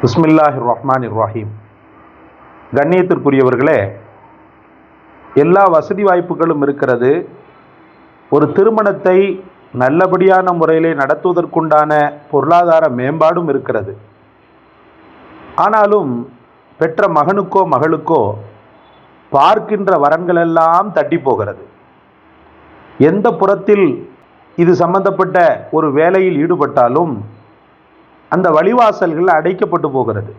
பிஸ்மில்லாஹிர் ரஹ்மானிர் ரஹீம். கண்ணியத்திற்குரியவர்களே, எல்லா வசதி வாய்ப்புகளும் இருக்கிறது. ஒரு திருமணத்தை நல்லபடியான முறையிலே நடத்துவதற்குண்டான பொருளாதார மேம்பாடும் இருக்கிறது. ஆனாலும் பெற்ற மகனுக்கோ மகளுக்கோ பார்க்கின்ற வரன்களெல்லாம் தட்டி போகிறது. எந்த புறத்தில் இது சம்பந்தப்பட்ட ஒரு வேலையில் ஈடுபட்டாலும் அந்த வழிவாசல்கள் அடைக்கப்பட்டு போகிறது.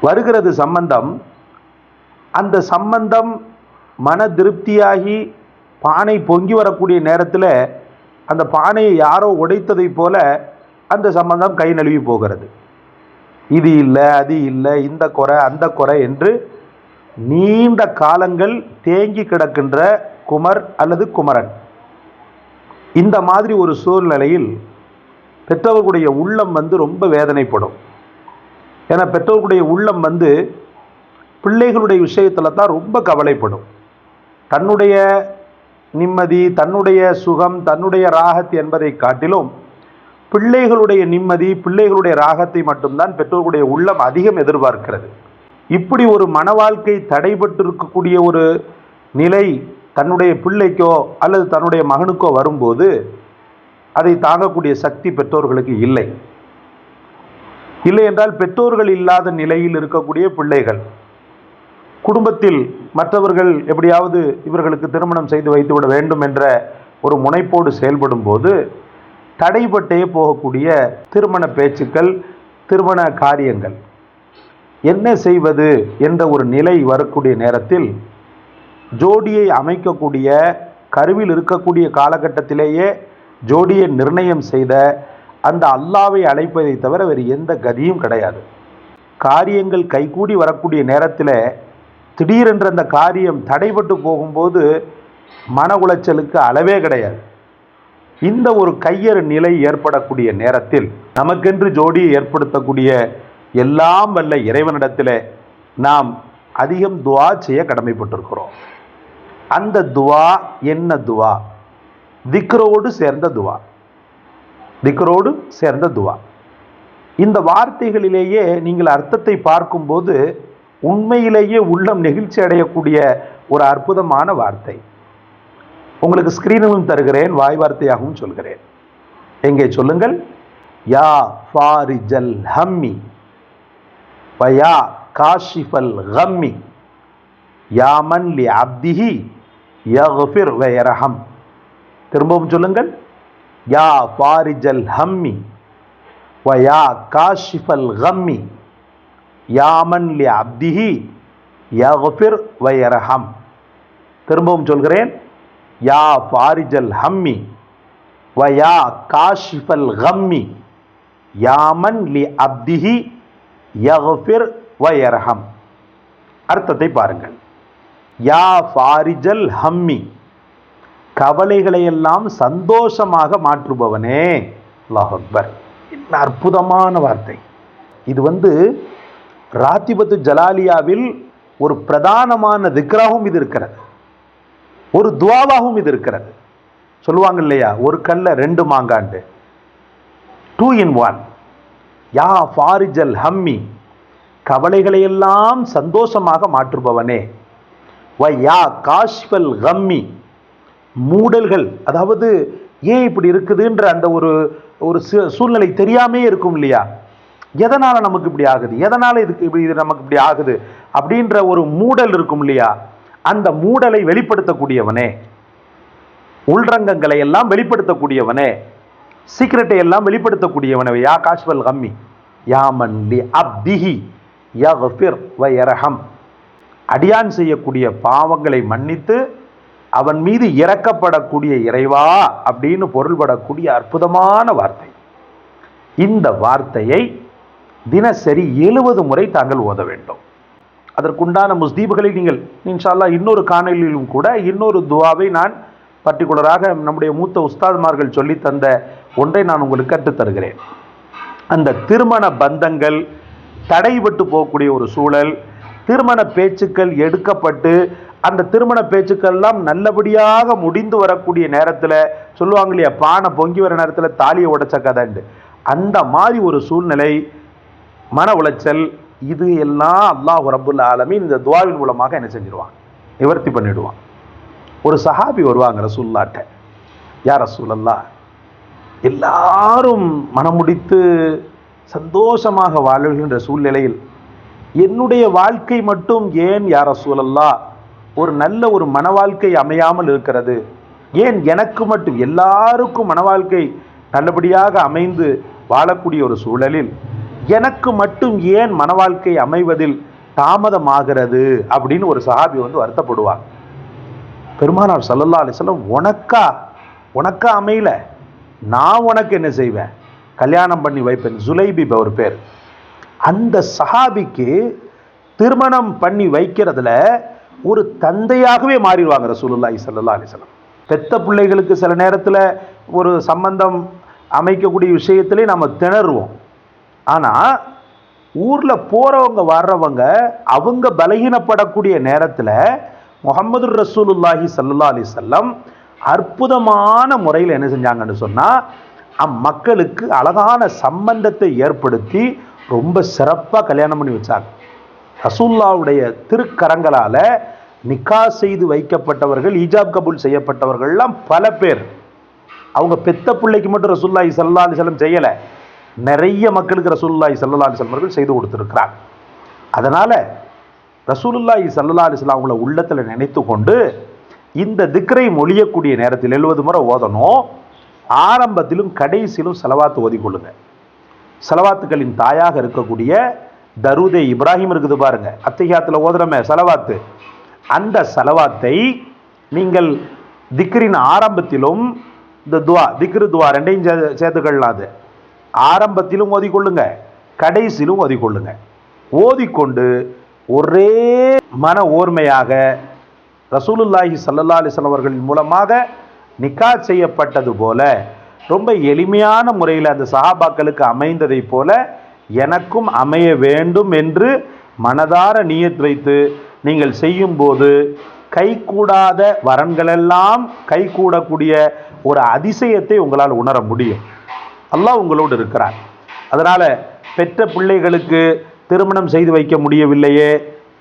வருகிறது சம்பந்தம். அந்த சம்பந்தம் மன திருப்தியாகி பானை பொங்கி வரக்கூடிய நேரத்தில் அந்த பானையை யாரோ உடைத்ததை போல அந்த சம்பந்தம் கை நழுவி போகிறது. இது இல்லை, அது இல்லை, இந்த குறை அந்த குறை என்று நீண்ட காலங்கள் தேங்கி கிடக்கின்ற குமர் அல்லது குமரன். இந்த மாதிரி ஒரு சூழ்நிலையில் பெற்றவர்களுடைய உள்ளம் ரொம்ப வேதனைப்படும். ஏன்னா பெற்றவர்களுடைய உள்ளம் பிள்ளைகளுடைய விஷயத்தில் தான் ரொம்ப கவலைப்படும். தன்னுடைய நிம்மதி, தன்னுடைய சுகம், தன்னுடைய ராகத் என்பதை காட்டிலும் பிள்ளைகளுடைய நிம்மதி, பிள்ளைகளுடைய ராகத்தை மட்டும்தான் பெற்றோர்களுடைய உள்ளம் அதிகம் எதிர்பார்க்கிறது. இப்படி ஒரு மன வாழ்க்கை தடைபட்டு இருக்கக்கூடிய ஒரு நிலை தன்னுடைய பிள்ளைக்கோ அல்லது தன்னுடைய மகனுக்கோ வரும்போது அதை தாங்கக்கூடிய சக்தி பெற்றோர்களுக்கு இல்லை. இல்லை என்றால் பெற்றோர்கள் இல்லாத நிலையில் இருக்கக்கூடிய பிள்ளைகள் குடும்பத்தில் மற்றவர்கள் எப்படியாவது இவர்களுக்கு திருமணம் செய்து வைத்துவிட வேண்டும் என்ற ஒரு முனைப்போடு செயல்படும் போது தடைபட்டே போகக்கூடிய திருமண பேச்சுக்கள், திருமண காரியங்கள் என்ன செய்வது என்ற ஒரு நிலை வரக்கூடிய நேரத்தில் ஜோடியை அமைக்கக்கூடிய கருவில் இருக்கக்கூடிய காலகட்டத்திலேயே ஜோடியை நிர்ணயம் செய்த அந்த அல்லாவை அழைப்பதை தவிர வேறு எந்த கதியும் கிடையாது. காரியங்கள் கைகூடி வரக்கூடிய நேரத்தில் திடீரென்ற அந்த காரியம் தடைபட்டு போகும்போது மன உளைச்சலுக்கு அளவே கிடையாது. இந்த ஒரு கையறு நிலை ஏற்படக்கூடிய நேரத்தில் நமக்கென்று ஜோடியை ஏற்படுத்தக்கூடிய எல்லாம் வல்ல இறைவனிடத்தில் நாம் அதிகம் துவா செய்ய கடமைப்பட்டிருக்கிறோம். அந்த துவா என்ன துவா? திக்ரோடு சேர்ந்த துவா. திக்ரோடு சேர்ந்த துவா. இந்த வார்த்தைகளிலேயே நீங்கள் அர்த்தத்தை பார்க்கும்போது உண்மையிலேயே உள்ளம் நெகிழ்ச்சி அடையக்கூடிய ஒரு அற்புதமான வார்த்தை. உங்களுக்கு ஸ்கிரீனிலும் தருகிறேன், வாய் வார்த்தையாகவும் சொல்கிறேன். எங்கே சொல்லுங்கள். யா ஃபாரிஜல் ஹம்மி வயா காஷிஃபல் கம்மி யாமன் லி அப்திஹி யக்ஃபிர் வ யர்ஹம். திரும்பவும் சொல்லுங்கள். யா ஃபாரிஜல் ஹம்மி வயா காஷிஃபல் கம்மி யாமன் லி அப்திஹி யக்ஃபிர் வ யர்ஹம். திரும்பவும் சொல்கிறேன். யா ஃபாரிஜல் ஹம்மி வயா காஷிஃபல் கம்மி யாமன் லி அப்திஹி யக்ஃபிர் வ யர்ஹம். அர்த்தத்தை பாருங்கள். யா ஃபாரிஜல் ஹம்மி, கவலைகளையெல்லாம் சந்தோஷமாக மாற்றுபவனே. அல்லாஹ் அக்பர். என்ன அற்புதமான வார்த்தை இது! ராத்திபத்து ஜலாலியாவில் ஒரு பிரதானமான திக்ராகவும் இது இருக்கிறது, ஒரு துவாவாகவும் இது இருக்கிறது. சொல்லுவாங்க இல்லையா, ஒரு கல்ல ரெண்டு மாங்காண்டு, 2 in 1. யா ஃபாரிஜல் ஹம்மி, கவலைகளையெல்லாம் சந்தோஷமாக மாற்றுபவனே. வ யா காஷ்ஃபல் கம்மி, மூடல்கள், அதாவது ஏன் இப்படி இருக்குதுன்ற அந்த ஒரு சூழ்நிலை தெரியாமே இருக்கும் இல்லையா, எதனால நமக்கு இப்படி ஆகுது, எதனால இது நமக்கு இப்படி ஆகுது அப்படின்ற ஒரு மூடல் இருக்கும் இல்லையா, அந்த மூடலை வெளிப்படுத்தக்கூடியவனே, உள்ரங்கங்களை எல்லாம் வெளிப்படுத்தக்கூடியவனே, சீக்கிரட்டை எல்லாம் வெளிப்படுத்தக்கூடியவனே. யா காஷ்ஃபல் கம்மி யாமன் லி அப்திஹி யக்ஃபிர் வ யர்ஹம். அடியான் செய்யக்கூடிய பாவங்களை மன்னித்து அவன் மீது இறக்கப்படக்கூடிய இறைவா அப்படின்னு பொருள்படக்கூடிய அற்புதமான வார்த்தை. இந்த வார்த்தையை தினசரி 70 முறை தாங்கள் ஓத வேண்டும். அதற்குண்டான முஸ்தீபுகளை நீங்கள் இன்ஷா அல்லாஹ் இன்னொரு காணொலியிலும் கூட இன்னொரு துவாவை நான் பர்டிகுலராக நம்முடைய மூத்த உஸ்தாத்மார்கள் சொல்லி தந்த ஒன்றை நான் உங்களுக்கு கற்றுத்தருகிறேன். அந்த திருமண பந்தங்கள் தடைபட்டு போகக்கூடிய ஒரு சூழல், திருமண பேச்சுக்கள் எடுக்கப்பட்டு அந்த திருமண பேச்சுக்கள்லாம் நல்லபடியாக முடிந்து வரக்கூடிய நேரத்தில் சொல்லுவாங்க இல்லையா, பானை பொங்கி வர நேரத்தில் தாலியை உடைச்ச கதைண்டு, அந்த மாதிரி ஒரு சூழ்நிலை மன உளைச்சல், இது எல்லாம் அல்லாஹ் ரப்புல் ஆலமீன் இந்த துஆவின் மூலமாக என்ன செஞ்சிருவான், நிவர்த்தி பண்ணிடுவான். ஒரு சஹாபி வருவாங்க ரசூலுல்லாஹ்ட்ட, யா ரசூலல்லாஹ், எல்லாரும் மனமுடித்து சந்தோஷமாக வாழ்கின்ற சூழ்நிலையில் என்னுடைய வாழ்க்கை மட்டும் ஏன் யா ரசூலல்லாஹ் ஒரு நல்ல ஒரு மன வாழ்க்கை அமையாமல் இருக்கிறது? ஏன் எனக்கு மட்டும், எல்லாருக்கும் மன வாழ்க்கை நல்லபடியாக அமைந்து வாழக்கூடிய ஒரு சூழலில் எனக்கு மட்டும் ஏன் மன வாழ்க்கை அமைவதில் தாமதமாகிறது அப்படின்னு ஒரு சஹாபி வந்து வருத்தப்படுவாங்க. பெருமானார் ஸல்லல்லாஹு அலைஹி வஸல்லம், உனக்கா அமையல, நான் உனக்கு என்ன செய்வேன், கல்யாணம் பண்ணி வைப்பேன். ஜுலைபிப் ஒரு பேர். அந்த சஹாபிக்கு திருமணம் பண்ணி வைக்கிறதுல ஒரு தந்தையாகவே மாறிடுவாங்க ரசூலுல்லாஹி ஸல்லல்லாஹு அலைஹி வஸல்லம். பெத்த பிள்ளைகளுக்கு சில நேரத்தில் ஒரு சம்பந்தம் அமைக்கக்கூடிய விஷயத்திலே நம்ம திணறுவோம். ஆனால் ஊரில் போகிறவங்க வர்றவங்க அவங்க பலகீனப்படக்கூடிய நேரத்தில் முஹம்மது ரசூலுல்லாஹி ஸல்லல்லாஹு அலைஹி வஸல்லம் அற்புதமான முறையில் என்ன செஞ்சாங்கன்னு சொன்னால், அம்மக்களுக்கு அழகான சம்பந்தத்தை ஏற்படுத்தி ரொம்ப சிறப்பாக கல்யாணம் பண்ணி வச்சாங்க. ரசூலுல்லாஹ்வுடைய திருக்கரங்களால் நிக்கா செய்து வைக்கப்பட்டவர்கள், ஈஜாப் கபூல் செய்யப்பட்டவர்கள்லாம் பல பேர். அவங்க பெத்த பிள்ளைக்கு மட்டும் ரசூலுல்லாஹி ஸல்லல்லாஹு அலைஹி வஸல்லம் செய்யலை, நிறைய மக்களுக்கு ரசூலுல்லாஹி ஸல்லல்லாஹு அலைஹி வஸல்லம் அவர்கள் செய்து கொடுத்துருக்கிறாங்க. அதனால் ரசூலுல்லாஹி ஸல்லல்லாஹு அலைஹி வஸல்லம் அவங்கள உள்ளத்தில் நினைத்து கொண்டு இந்த திக்ரை மொழியக்கூடிய நேரத்தில் 70 முறை ஓதணும். ஆரம்பத்திலும் கடைசியிலும் ஸலவாத் ஓதிக்கொள்ளுங்க. ஸலவாத்துக்களின் தாயாக இருக்கக்கூடிய தரூதே இப்ராஹிம் இருக்குது பாருங்க, அத்தஹியாத்தில் ஓதுறமே ஸலவாத்து, அந்த ஸலவாத்தை நீங்கள் திக்ரின் ஆரம்பத்திலும் இந்த துவா, திக்ரு துவா ரெண்டையும் சேர்த்துக்கலாம். அது ஆரம்பத்திலும் ஓதிக்கொள்ளுங்க, கடைசியிலும் ஓதிக்கொள்ளுங்க. ஓதிக்கொண்டு ஒரே மன ஓர்மையாக ரசூலுல்லாஹி ஸல்லல்லாஹு அலைஹி வஸல்லம் அவர்களின் மூலமாக நிக்கா செய்யப்பட்டது போல ரொம்ப எளிமையான முறையில் அந்த சஹாபாக்களுக்கு அமைந்ததை போல எனக்கும் அமைய வேண்டும் என்று மனதார நியத் வைத்து நீங்கள் செய்யும்போது கைகூடாத வரன்களெல்லாம் கைகூடக்கூடிய ஒரு அதிசயத்தை உங்களால் உணர முடியும். அல்லாஹ் உங்களோடு இருக்கிறார். அதனால் பெற்ற பிள்ளைகளுக்கு திருமணம் செய்து வைக்க முடியவில்லையே,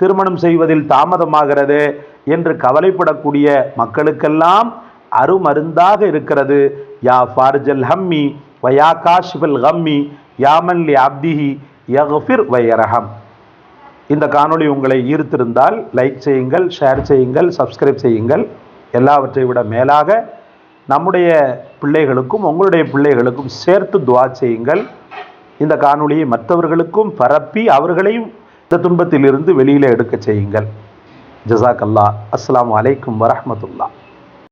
திருமணம் செய்வதில் தாமதமாகிறது என்று கவலைப்படக்கூடிய மக்களுக்கெல்லாம் அருமருந்தாக இருக்கிறது. யா ஃபார்ஜல் ஹம்மி வயா காஷிஃபல் கம்மி யாமன் லி அப்திஹி யக்ஃபிர் வயர்ஹம். இந்த காணொளி உங்களை ஈர்த்திருந்தால் லைக் செய்யுங்கள், ஷேர் செய்யுங்கள், சப்ஸ்கிரைப் செய்யுங்கள். எல்லாவற்றை விட மேலாக நம்முடைய பிள்ளைகளுக்கும் உங்களுடைய பிள்ளைகளுக்கும் சேர்த்து துஆ செய்யுங்கள். இந்த காணொளியை மற்றவர்களுக்கும் பரப்பி அவர்களையும் இந்த துன்பத்திலிருந்து வெளியில் எடுக்க செய்யுங்கள். ஜஸாக்கல்லாஹ். அஸ்ஸலாமு அலைக்கும் வரஹ்மத்துல்லாஹ்.